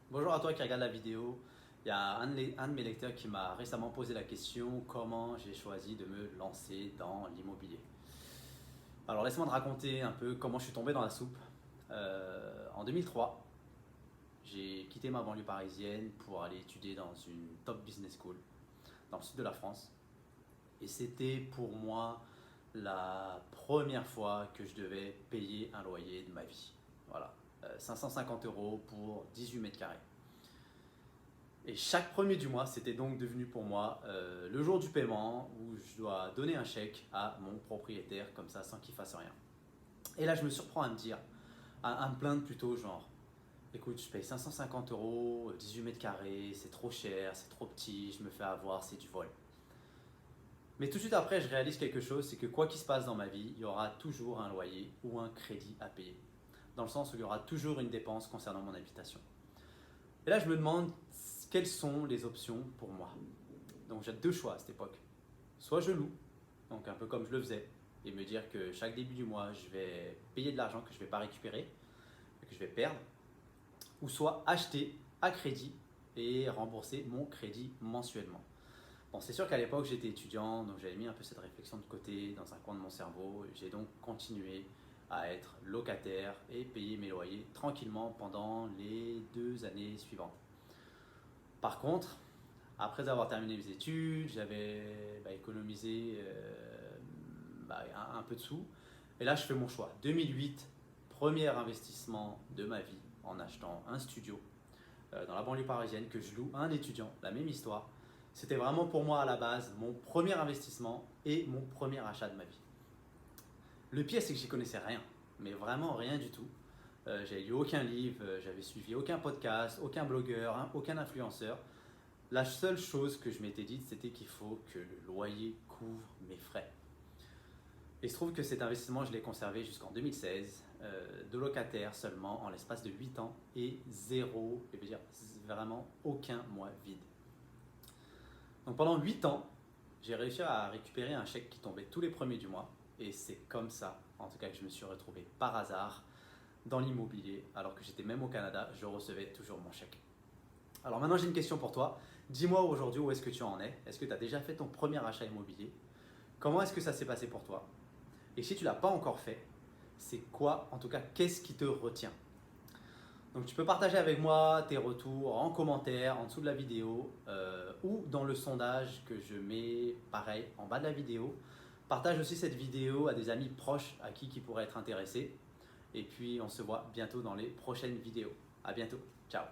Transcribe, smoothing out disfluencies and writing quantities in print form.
Bonjour à toi qui regarde la vidéo. Il y a un de mes lecteurs qui m'a récemment posé la question comment j'ai choisi de me lancer dans l'immobilier. Alors laisse-moi te raconter un peu comment je suis tombé dans la soupe. En 2003, j'ai quitté ma banlieue parisienne pour aller étudier dans une top business school dans le sud de la France. Et c'était pour moi la première fois que je devais payer un loyer de ma vie. Voilà, 550 euros pour 18 mètres carrés. Et chaque premier du mois, c'était donc devenu pour moi le jour du paiement où je dois donner un chèque à mon propriétaire comme ça sans qu'il fasse rien. Et là, je me surprends à me dire, à me plaindre plutôt genre, écoute, je paye 550 euros, 18 mètres carrés, c'est trop cher, c'est trop petit, je me fais avoir, c'est du vol. Mais tout de suite après, je réalise quelque chose, c'est que quoi qu'il se passe dans ma vie, il y aura toujours un loyer ou un crédit à payer. Dans le sens où il y aura toujours une dépense concernant mon habitation. Et là, je me demande quelles sont les options pour moi. Donc j'ai deux choix à cette époque. Soit je loue, donc un peu comme je le faisais, et me dire que chaque début du mois, je vais payer de l'argent que je ne vais pas récupérer, que je vais perdre, ou soit acheter à crédit et rembourser mon crédit mensuellement. Bon, c'est sûr qu'à l'époque j'étais étudiant, donc j'avais mis un peu cette réflexion de côté dans un coin de mon cerveau. J'ai donc continué à être locataire et payer mes loyers tranquillement pendant les 2 années suivantes. Par contre, après avoir terminé mes études, j'avais économisé un peu de sous. Et là, je fais mon choix. 2008, premier investissement de ma vie en achetant un studio dans la banlieue parisienne que je loue à un étudiant, la même histoire. C'était vraiment pour moi à la base mon premier investissement et mon premier achat de ma vie. Le pire, c'est que j'y connaissais rien, mais vraiment rien du tout. J'avais lu aucun livre, j'avais suivi aucun podcast, aucun blogueur, hein, aucun influenceur. La seule chose que je m'étais dit, c'était qu'il faut que le loyer couvre mes frais. Et il se trouve que cet investissement, je l'ai conservé jusqu'en 2016, de locataire seulement, en l'espace de 8 ans, et zéro, je veux dire vraiment aucun mois vide. Donc pendant 8 ans, j'ai réussi à récupérer un chèque qui tombait tous les premiers du mois, et c'est comme ça, en tout cas, que je me suis retrouvé par hasard dans l'immobilier, alors que j'étais même au Canada, je recevais toujours mon chèque. Alors maintenant, j'ai une question pour toi. Dis-moi aujourd'hui où est-ce que tu en es. Est-ce que tu as déjà fait ton premier achat immobilier? Comment est-ce que ça s'est passé pour toi? Et si tu ne l'as pas encore fait, c'est quoi, en tout cas, qu'est-ce qui te retient? Donc tu peux partager avec moi tes retours en commentaire, en dessous de la vidéo ou dans le sondage que je mets pareil en bas de la vidéo. Partage aussi cette vidéo à des amis proches à qui pourraient être intéressés. Et puis on se voit bientôt dans les prochaines vidéos. À bientôt. Ciao.